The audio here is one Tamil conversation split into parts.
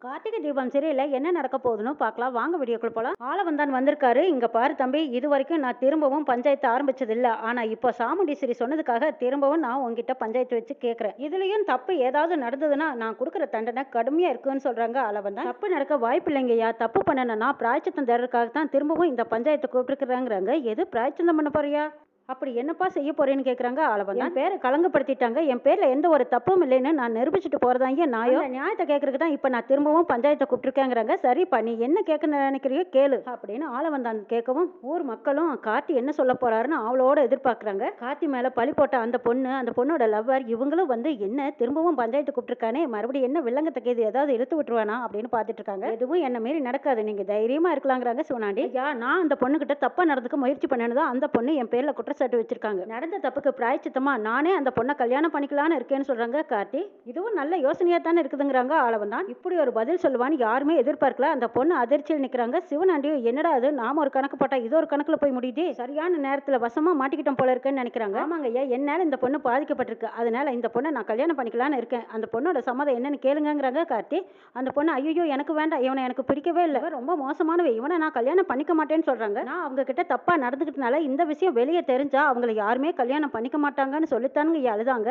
கார்த்திகை தீபம் சரியில்லை, என்ன நடக்க போகுதுன்னு பார்க்கலாம் வாங்க. வீடியோக்குள்ள போலாம். ஆளவந்தான் வந்திருக்காரு. இங்க பாரு தம்பி, இது வரைக்கும் நான் திரும்பவும் பஞ்சாயத்து ஆரம்பிச்சது இல்ல. ஆனா இப்போ சாமுண்டீஸ்வரி சொன்னதுக்காக திரும்பவும் நான் உங்ககிட்ட பஞ்சாயத்து வச்சு கேட்கறேன். இதுலயும் தப்பு ஏதாவது நடந்ததுன்னா நான் கொடுக்குற தண்டனை கடுமையா இருக்குன்னு சொல்றாங்க ஆளவந்தான். தப்பு நடக்க வாய்ப்பு இல்லைங்கய்யா. தப்பு பண்ணனா பிராய்ச்சித்தம் தர்றதுக்காக தான் திரும்பவும் இந்த பஞ்சாயத்தை கூப்பிட்டுருக்குறாங்கிறாங்க. எது பிராய்ச்சித்தம் பண்ண போறியா? அப்படி என்னப்பா செய்ய போறேன்னு கேக்குறாங்க ஆளவந்தான். என் பேரை களங்கப்படுத்திட்டாங்க, என் பேர்ல எந்த ஒரு தப்பும் இல்லைன்னு நான் நிரூபிச்சுட்டு போறதாங்க நாயோ. நியாயத்தை கேட்கறதுக்கு தான் இப்ப நான் திரும்பவும் பஞ்சாயத்தை கூப்பிட்டுருக்கேங்கிறாங்க. சரிப்பா, நீ என்ன கேட்க நினைக்கிறியோ கேளு அப்படின்னு ஆளவந்தான் கேட்கவும் ஊர் மக்களும் கார்த்தி என்ன சொல்ல போறாருன்னு அவளோட எதிர்பார்க்கறாங்க. கார்த்தி மேல பழி போட்ட அந்த பொண்ணோட லவ்வர் இவங்களும் வந்து என்ன திரும்பவும் பஞ்சாயத்து கூப்பிட்டுருக்கானே, மறுபடியும் என்ன வில்லங்கத்தை கேது ஏதாவது இழுத்து விட்டுருவானா அப்படின்னு பாத்துட்டு இருக்காங்க. எதுவும் என்ன மீறி நடக்காது, நீங்க தைரியமா இருக்கலாங்கிறாங்க சிவனாண்டி. ஐயா, நான் அந்த பொண்ணு கிட்ட தப்பா நடந்துக்க முயற்சி பண்ணனதான் அந்த பொண்ணு என் பேர்ல குற்றச்சாட்டு வச்சிருக்காங்க. நடந்த தப்புக்கு பிராய்ச்சித்தமா நானே அந்த பொண்ணை கல்யாணம் பண்ணிக்கலான்னு இருக்கேன்னு சொல்றாங்க கார்த்தி. இதுவும் நல்ல யோசனையா தானே இருக்குதுங்கிறாங்க ஆளவந்தான். இப்படி ஒரு பதில் சொல்லுவான்னு யாருமே எதிர்பார்க்கல. அந்த பொண்ணு அதிர்ச்சியில் நிக்கிறாங்க. சிவனாண்டியும் என்னடா அது, நாம ஒரு கணக்கு போட்டா இது ஒரு கணக்குல போய் முடியுது, சரியான நேரத்துல வசமா மாட்டிக்கிட்டோம் போல இருக்குன்னு நினைக்கிறாங்க. ஆமாங்க ஐயா, என்னால இந்த பொண்ணு பாதிக்கப்பட்டிருக்கு, அதனால இந்த பொண்ணை நான் கல்யாணம் பண்ணிக்கலான்னு இருக்கேன். அந்த பொண்ணோட சம்மதம் என்னன்னு கேளுங்கிறாங்க கார்த்தி. அந்த பொண்ணு ஐயோ எனக்கு வேண்டாம், இவனை எனக்கு பிடிக்கவே இல்லை, ரொம்ப மோசமானவை, இவனை நான் கல்யாணம் பண்ணிக்க மாட்டேன்னு சொல்றாங்க. நான் அவங்க கிட்ட தப்பா நடந்துக்கிட்டனால இந்த விஷயம் வெளியே தெரிஞ்சா அவங்களை யாருமே கல்யாணம் பண்ணிக்க மாட்டாங்கன்னு சொல்லித்தானுங்க அழுதாங்க.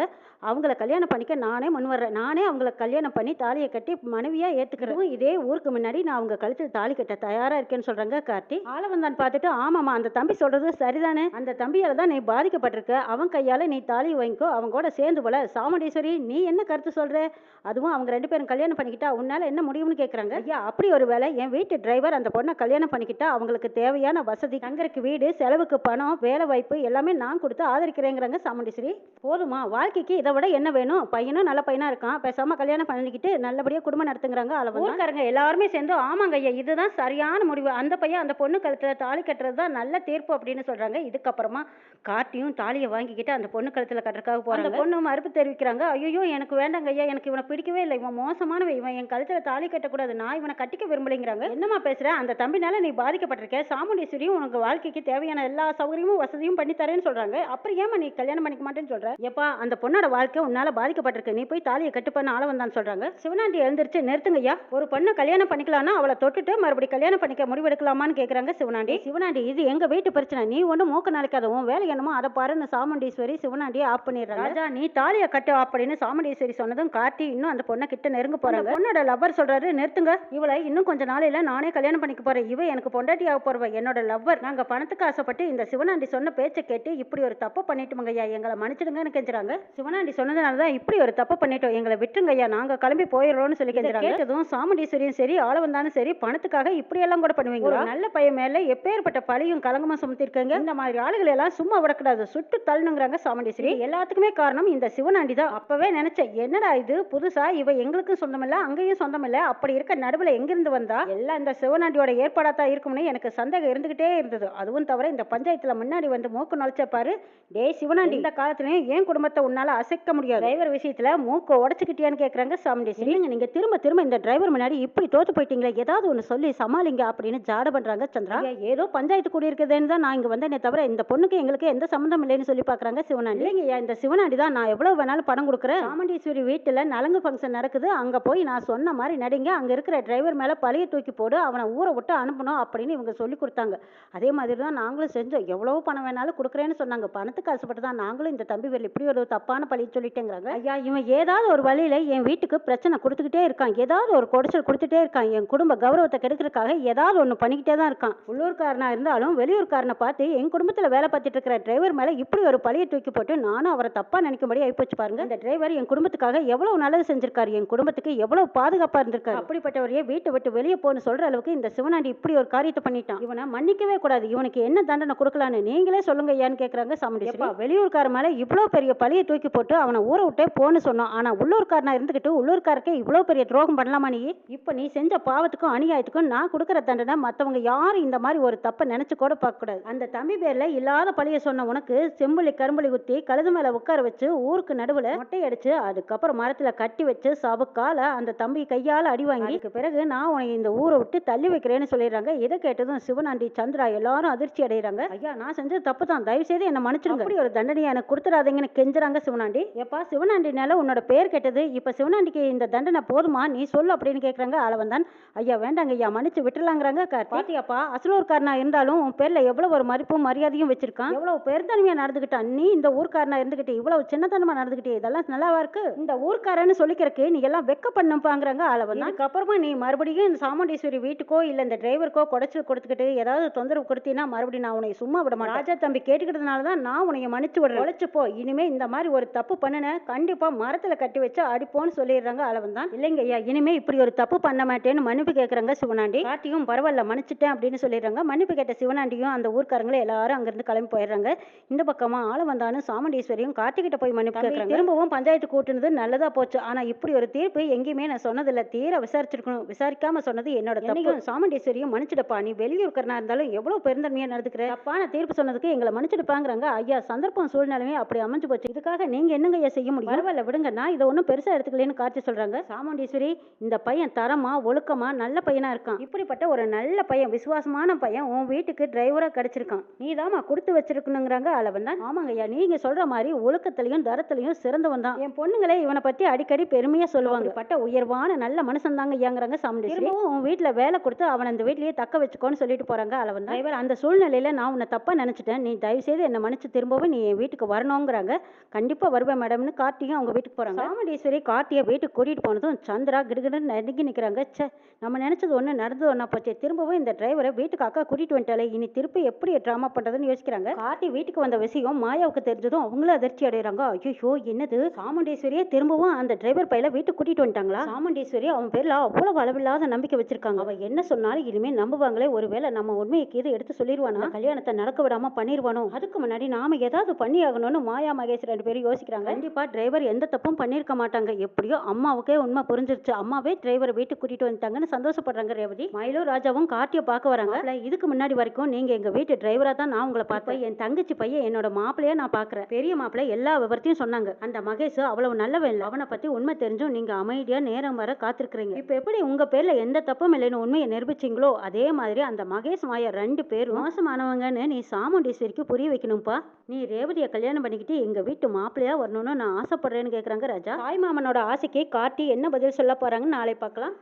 அவங்கள கல்யாணம் பண்ணிக்க நானே முன் வர்றேன். நானே அவங்கள கல்யாணம் பண்ணி தாலியை கட்டி மனைவியா ஏத்துக்கிறேன். இதே ஊருக்கு முன்னாடி நான் அவங்க கழுத்தில் தாலி கட்ட தயாரா இருக்கேன்னு சொல்றாங்க கார்த்தி. ஆளவந்தான் பார்த்துட்டு ஆமாமா, அந்த தம்பி சொல்றது சரிதானே, அந்த தம்பியால தான் நீ பாதிக்கப்பட்டிருக்க, அவன் கையால நீ தாலி வாங்கிக்கோ, அவங்க கூட சேர்ந்து போல. சாமுண்டீஸ்வரி, நீ என்ன கருத்து சொல்ற? அதுவும் அவங்க ரெண்டு பேரும் கல்யாணம் பண்ணிக்கிட்டா உன்னால என்ன முடியும்னு கேட்கறாங்க. ஐயா, அப்படி ஒரு வேலை என் வீட்டு டிரைவர் அந்த பொண்ணை கல்யாணம் பண்ணிக்கிட்டா அவங்களுக்கு தேவையான வசதி, தங்கறதுக்கு வீடு, செலவுக்கு பணம், வேலை வாய்ப்பு எல்லாமே நான் கொடுத்து ஆதரிக்கிறேங்கிறாங்க சாமுண்டீஸ்வரி. போதுமா, வாழ்க்கைக்கு இதை விட என்ன வேணும்? பையனும் நல்ல பையனா இருக்கான், பேசாம கல்யாணம் பண்ணிக்கிட்டு நல்லபடியா குடும்பம் நடத்துங்கிறாங்க ஆளவந்தான். எல்லாருமே சேர்ந்து ஆமாங்க ஐயா, இதுதான் சரியான முடிவு, அந்த பையன் அந்த பொண்ணு கழுத்துல தாலி கட்டுறது தான் நல்ல தீர்ப்பு அப்படின்னு சொல்றாங்க. இதுக்கப்புறமா கார்த்தியும் தாலியை வாங்கிக்கிட்டு அந்த பொண்ணு கழுத்துல கட்டுறதுக்காக போறாங்க. அந்த பொண்ணு மறுப்பு தெரிவிக்கிறாங்க. ஐயோ எனக்கு வேண்டாங்க ஐயா, எனக்கு இவனை பிடிக்கவே இல்லை, இவன் மோசமானவன், இவன் என் கழுத்துல தாலி கட்டக்கூடாது, நான் இவனை கட்டிக்க விரும்பலைங்கிறாங்க. என்னமா பேசுற, அந்த தம்பினால நீ பாதிக்கப்பட்டிருக்க, சாமுண்டீஸ்வரியும் உனக்கு வாழ்க்கைக்கு தேவையான எல்லா சௌகரியமும் வசதியும் பண்ணி தரேன்னு சொல்றாங்க. அப்புறம் ஏமா நீ கல்யாணம் பண்ணிக்க மாட்டேன்னு சொல்ற? எப்பா, அந்த பொண்ணோட வாழ்க்கை உன்னால பாதிக்கப்பட்டிருக்கு, நீ போய் தாலியை கட்டுப்பான்னு ஆளவந்தான் சொல்றாங்க. சிவனாண்டி எழுந்திருச்சு நிறுத்துங்க ஐயா, ஒரு பொண்ணை கல்யாணம் பண்ணிக்கலாம்னா அவளை தொட்டுட்டு மறுபடியும் கல்யாணம் பண்ணிக்க முடிவெடுக்கலாமான்னு கேக்குறாங்க சிவனாண்டி. சிவனாண்டி, இது எங்க வீட்டு பிரச்சனை, நீ ஒன்றும் மூக்க நாளைக்காதவும் வேலை என்னமோ அதை பாருன்னு சாமுண்டீஸ்வரி சிவனாண்டியை ஆஃப் பண்ணிடுறாங்க. ராஜா, நீ தாலியை கட்டு அப்படின்னு சாமுண்டீஸ்வரி சொன்னதும் கார்த்தி இன்னும் அந்த பொண்ணை கிட்ட நெருங்க போறாங்க. பொண்ணோட லவ்வர் சொல்றாரு, நிறுத்துங்க, இவளை இன்னும் கொஞ்ச நாளையில நானே கல்யாணம் பண்ணிக்க போறேன், இவ எனக்கு பொண்டாட்டி ஆக போறவ, என்னோட லவ்வர், நாங்க பணத்துக்கு ஆசைப்பட்டு இந்த சிவனாண்டி சொன்ன பேச்சை கேட்டு இப்படி ஒரு தப்பு பண்ணிட்டோங்க ஐயா, எங்களை மன்னிச்சிடுங்கன்னு கெஞ்சுறாங்க. சிவனாண்டி சொன்னதுனாலதான் இப்படி ஒரு தப்பு பண்ணிட்டோம், எங்களை விட்டுருங்க ஐயா, நாங்க கிளம்பி போயிடுறோம்னு சொல்லி கெஞ்சுறாங்க. கேட்டதும் சாமுண்டீஸ்வரியும் சரி ஆளவந்தானும் சரி பணத்துக்காக இப்படி எல்லாம் கூட பண்ணுவீங்க? ஒரு நல்ல பையன் மேல எப்பேற்பட்ட பழியும் கலங்கமா சுமத்திருக்கீங்க, இந்த மாதிரி ஆளுகளை எல்லாம் சும்மா விடக்கூடாது, சுட்டு தள்ளுங்கிறாங்க சாமுண்டீஸ்வரி. எல்லாத்துக்குமே காரணம் இந்த சிவனாண்டி தான். அப்பவே நினைச்சேன், என்னடா இது புதுசா, இவ எங்களுக்கும் சொந்தமில்ல அங்கேயும் சொந்தமில்ல, அப்படி இருக்க நடுவுல எங்கிருந்து வந்தா, எல்லாம் இந்த சிவனாண்டியோட ஏற்பாடாத்தான் இருக்கும்னு எனக்கு சந்தேகம் இருந்துகிட்டே இருந்தது. அதுவும் தவிர இந்த பஞ்சாயத்துல முன்னாடி வந்து மூக்கு நுழைச்ச பாரு, டே சிவனாண்டி, இந்த காலத்துலயும் ஏன் குடும்பத்தை உன்னால அசைக்க முடியாது, டிரைவர் விஷயத்துல மூக்க உடச்சுக்கிட்டியான்னு கேக்குறாங்க சாமுண்டீஸ்வரி. நீங்க திரும்ப திரும்ப இந்த டிரைவர் முன்னாடி இப்படி தோத்து போயிட்டீங்களே, ஏதாவது ஒண்ணு சொல்லி சமாளிங்க அப்படின்னு ஜாட பண்றாங்க சந்திரா. ஏதோ பஞ்சாயத்து கூடி இருக்குதுன்னு தான் நான் இங்க வந்தேனே தவிர இந்த பொண்ணுக்கு எங்களுக்கு எந்த சம்பந்தம் இல்லைன்னு சொல்லி பாக்குறாங்க சிவனாண்டி. இல்லைங்க, இந்த சிவனாண்டி தான், நான் எவ்வளவு வேணாலும் பணம் கொடுக்குறேன், சாமுண்டீஸ்வரி வீட்டுல நலங்கு ஃபங்க்ஷன் நடக்குது, அங்க போய் நான் சொன்ன மாதிரி நடிங்க, அங்க இருக்கிற டிரைவர் மேல பழிய தூக்கி போடு, அவனை ஊரை விட்டு அனுப்பணும் அப்படின்னு இவங்க சொல்லி கொடுத்தாங்க. அதே மாதிரி தான் நாங்களும் செஞ்சோம், எவ்வளவு பணம் வேணாலும் கொடுக்குறேன்னு சொன்னாங்க, பணத்துக்கு ஆசைப்பட்டு தான் நாங்களும் இந்த தம்பி வேலை இப்படி ஒரு தப்பான பழி சொல்லிட்டேங்கிறாங்க. ஐயா, இவன் ஏதாவது ஒரு வழியில என் வீட்டுக்கு பிரச்சனை கொடுத்துக்கிட்டே இருக்கான், ஏதாவது ஒரு குடைச்சல் கொடுத்துட்டே இருக்கான், என் குடும்ப கௌரவத்தை கெடுக்கிறதுக்காக ஏதாவது ஒண்ணு பண்ணிக்கிட்டே தான் இருக்கான். உள்ளூர்காரனா இருந்தாலும் வெளியூர்காரனை பார்த்து என் குடும்பத்துல வேலை பார்த்துட்டு இருக்கிற டிரைவர் மேல இப்படி ஒரு பழியை தூக்கி போட்டு நானும் அவரை தப்பா நினைக்கும்படி ஆயிப்போச்சு பாருங்க. இந்த டிரைவர் என் குடும்பத்துக்காக எவ்வளவு நல்லது செஞ்சிருக்காரு, என் குடும்பத்துக்கு எவ்வளவு பாதுகாப்பா இருந்திருக்காரு, அப்படிப்பட்டவரையே வீட்டை விட்டு வெளியே போன்னு சொல்ற அளவுக்கு இந்த சிவனாண்டி இப்படி ஒரு காரியத்தை பண்ணிட்டான், இவனை மன்னிக்கவே கூடாது, இவனுக்கு என்ன தண்டனை கொடுக்கலான்னு நீங்களே சொல்லுங்க ஐயான்னு கேக்குறாங்க சாமுண்டீஸ்வரி. வெளியூர்கார மேல இவ்வளவு பெரிய பழியை தூக்கி போட்டு அவனை ஊரை விட்டே போன்னு சொன்னோம், ஆனா உள்ளூர்காரனா இருந்துகிட்டு உள்ளூர்காரக்கே இவ்வளவு பெரிய துரோகம் பண்ணலாமா நீ? இப்ப நீ செஞ்ச பாவத்துக்கும் அநியாயத்துக்கும் நான் கொடுக்கற தண்டனை மத்தவங்க யாரும் இந்த மாதிரி ஒரு தப்பை நினைச்சு கூட பார்க்க கூடாது. அந்த தம்பி பேர்ல இல்லாத பழிய சொன்ன உனக்கு செம்புலி கரும்புலி குத்தி கழுது மேல உட்கார வச்சு ஊருக்கு நடுவுல மொட்டை அடிச்சு அதுக்கப்புறம் மரத்துல கட்டி வச்சு சபக்கால அந்த தம்பி கையால அடி வாங்கி பிறகு நான் உனக்கு இந்த ஊரை விட்டு தள்ளி வைக்கிறேன்னு சொல்லிடுறாங்க. இதை கேட்டதும் சிவனாண்டி சந்திரா எல்லாரும் அதிர்ச்சி அடைகிறாங்க. ஐயா, நான் செஞ்சது தப்பு அவ்வளவுதான், தயவு செய்து என்ன மன்னிச்சிடுங்க, அப்படி ஒரு தண்டனையை எனக்கு கொடுத்துடாதீங்கன்னு கெஞ்சுறாங்க சிவனாண்டி. எப்பா சிவனாண்டினால உன்னோட பேர் கெட்டது, இப்ப சிவனாண்டிக்கு இந்த தண்டனை போதுமா, நீ சொல்லு அப்படின்னு கேக்குறாங்க ஆளவந்தான். ஐயா வேண்டாங்க ஐயா, மன்னிச்சு விட்டுலாங்கிறாங்க கார்த்தி. பாத்தியாப்பா அசலூர்காரனா இருந்தாலும் உன் பேர்ல எவ்வளவு ஒரு மதிப்பும் மரியாதையும் வச்சிருக்கான், எவ்வளவு பெருந்தன்மையா நடந்துகிட்டான். நீ இந்த ஊர்க்காரனா இருந்துகிட்டு இவ்வளவு சின்னத்தனமா நடந்துகிட்டே, இதெல்லாம் நல்லாவா இருக்கு? இந்த ஊர்க்காரன்னு சொல்லிக்கிறக்கு நீ எல்லாம் வெக்கப்படணும்பாங்கிறாங்க ஆளவந்தான். அதுக்கப்புறமா நீ மறுபடியும் இந்த சாமுண்டீஸ்வரி வீட்டுக்கோ இல்ல இந்த டிரைவருக்கோ குடைச்சல் கொடுத்துக்கிட்டு ஏதாவது தொந்தரவு கொடுத்தீங்கன்னா மறுபடியும் நான் உன்னை சும்மா விட மாட்டேன். ராஜா தம்பி கேட்டுக்கிட்டதுனால தான் நான் உன்னை மன்னிச்சு விடுறேன். உழைச்சு போ, இனிமே இந்த மாதிரி ஒரு தப்பு பண்ணுன கண்டிப்பா மரத்துல கட்டி வச்சு அடிப்போன்னு சொல்லிடுறாங்க ஆளவந்தான். இல்லைங்க ஐயா, இனிமே இப்படி ஒரு தப்பு பண்ண மாட்டேன்னு மன்னிப்பு கேட்கறாங்க சிவனாண்டி. கார்த்தியும் பரவாயில்ல மன்னிச்சிட்டேன் அப்படின்னு சொல்லிடுறாங்க. மன்னிப்பு கேட்ட சிவனாண்டியும் அந்த ஊர்க்காரங்களும் எல்லாரும் அங்கிருந்து கிளம்பி போயிடுறாங்க. இந்த பக்கமா ஆளவந்தானும் சாமுண்டீஸ்வரியும் கார்த்திகிட்ட போய் மன்னிப்பு கேட்கறாங்க. திரும்பவும் பஞ்சாயத்து கூட்டுனது நல்லதா போச்சு, ஆனா இப்படி ஒரு தீர்ப்பு எங்கேயுமே நான் சொன்னதில்ல, தீர விசாரிச்சிருக்கணும், விசாரிக்காம சொன்னது என்னோட தப்பு. சாமுண்டீஸ்வரியும் மன்னிச்சிடப்பா, நீ வெளியூர்க்காரனா இருந்தாலும் எவ்வளவு பெருந்தன்மையா நடந்துக்கிற, தப்பான தீர்ப்பு சொன்னதுக்கு எங்களை மன்னிச்சிடுப்பாங்கிறாங்க. ஐயா சந்தர்ப்பம் சூழ்நிலையுமே அப்படி அமைஞ்சு போச்சு, இதுக்காக நீங்க என்னங்க ஐயா செய்ய முடியும், பரவாயில்ல விடுங்க, நான் இதை ஒன்றும் பெருசா எடுத்துக்கலன்னு கார்த்தி சொல்றாங்க. சாமுண்டீஸ்வரி, இந்த பையன் தரமா ஒழுக்கமா நல்ல பையனா இருக்கான், இப்படிப்பட்ட ஒரு நல்ல பையன் விசுவாசமான பையன் உன் வீட்டுக்கு டிரைவரா கிடைச்சிருக்கான், நீதாமா கொடுத்து வச்சிருக்கணுங்கிறாங்க ஆளவந்தான். ஆமாங்க ஐயா, நீங்க சொல்ற மாதிரி ஒழுக்கத்திலையும் தரத்திலையும் சிறந்தவன் தான், என் பொண்ணுங்களே இவனை பத்தி அடிக்கடி பெருமையா சொல்லுவாங்க, பட்ட உயர்வான நல்ல மனுஷன் தாங்க ஐயாங்கிறாங்க சாமுண்டீஸ்வரி. உன் வீட்டுல வேலை கொடுத்து அவன் அந்த வீட்லயே தக்க வச்சுக்கோன்னு சொல்லிட்டு போறாங்க ஆளவந்தான். டிரைவர், அந்த சூழ்நிலையில நான் உன்னை தப்பா நினைச்சிட்டேன், நீ தயவு செய்து என்ன மன்னிச்சு திரும்பவும் நீ என் வீட்டுக்கு வரணுங்கிறாங்க. கண்டிப்பா வருவேன் மேடம்னு கார்த்தியும் அவங்க வீட்டுக்கு போறாங்க. சாமுண்டீஸ்வரி கார்த்தியை வீட்டுக்கு கூட்டிட்டு போனதும் சந்திரா கிடுகிடுன்னு நடுங்கி நிக்கிறாங்க. ச்சே, நம்ம நினைச்சது ஒண்ணு நடந்தது ஒண்ணா போச்சு, திரும்பவும் இந்த டிரைவரை வீட்டுக்கு அக்கா கூட்டிட்டு வந்துட்டாலே, இனி திருப்பி எப்படி ட்ராமா பண்றதுன்னு யோசிக்கிறாங்க. கார்த்தி வீட்டுக்கு வந்த விஷயம் மாயாவுக்கு தெரிஞ்சதும் அவங்களும் அதிர்ச்சி அடைகிறாங்க. ஐயோ என்னது, சாமுண்டீஸ்வரியே திரும்பவும் அந்த டிரைவர் பையில வீட்டுக்கு கூட்டிட்டு வந்துட்டாங்களா? சாமுண்டீஸ்வரி அவன் பேர்ல அவ்வளவு அளவில்லாத நம்பிக்கை வச்சிருக்காங்க, அவ என்ன சொன்னாலும் இனிமே நம்புவாங்களே, ஒருவேளை நம்ம உண்மையை கீது எடுத்து சொல்லிடுவானா, கல்யாணத்தை நடக்க விடாம பண்ணிடுவானோ, அதுக்கு முன்னாடி நாம ஏதாவது பண்ணி ஆகணும்னு மாயா மகேஷ் ரெண்டு பேரும் யோசிக்கிறாங்க. கண்டிப்பா டிரைவர் எந்த தப்பும் பண்ணிருக்க மாட்டாங்க, எப்படியோ அம்மாவுக்கே உண்மை புரிஞ்சிருச்சு, அம்மாவே டிரைவரை வீட்டுக்கு கூட்டிட்டு வந்துட்டாங்கன்னு சந்தோஷப்படுறாங்க ரேவதி. மயிலும் ராஜாவும் கார்த்தியை பார்க்க வராங்க. இதுக்கு முன்னாடி வரைக்கும் நீங்க எங்க வீட்டு டிரைவரா தான் நான் உங்களை பார்த்தேன், என் தங்கச்சி பையன் என்னோட மாப்பிளையா நான் பாக்குறேன், பெரிய மாப்பிள்ளை எல்லா விவரத்தையும் சொன்னாங்க, அந்த மகேஷ் அவ்வளவு நல்லவன் இல்லை, அவனை பத்தி உண்மை தெரிஞ்சும் நீங்க அமைதியா நேரம் வர காத்திருக்கிறீங்க, இப்ப எப்படி உங்க பேர்ல எந்த தப்பும் இல்லைன்னு உண்மையை நிரூபிச்சிங்களோ அதே மாதிரி அந்த மகேஷ் மாயா ரெண்டு பேரும் மோசமானவங்கன்னு நீ சாமுண்டீஸ்வரிக்கு புரிய வைக்கணும்ப்பா, நீ ரேவதியை கல்யாணம் பண்ணிக்கிட்டு எங்க வீட்டு மாப்பிள்ளையா வரணும்னு நான் ஆசைப்படுறேன்னு கேக்குறாங்க ராஜா. தாய் மாமனோட ஆசைக்கு கார்த்தி என்ன பதில் சொல்ல போறாங்கன்னு நாளை பார்க்கலாம்.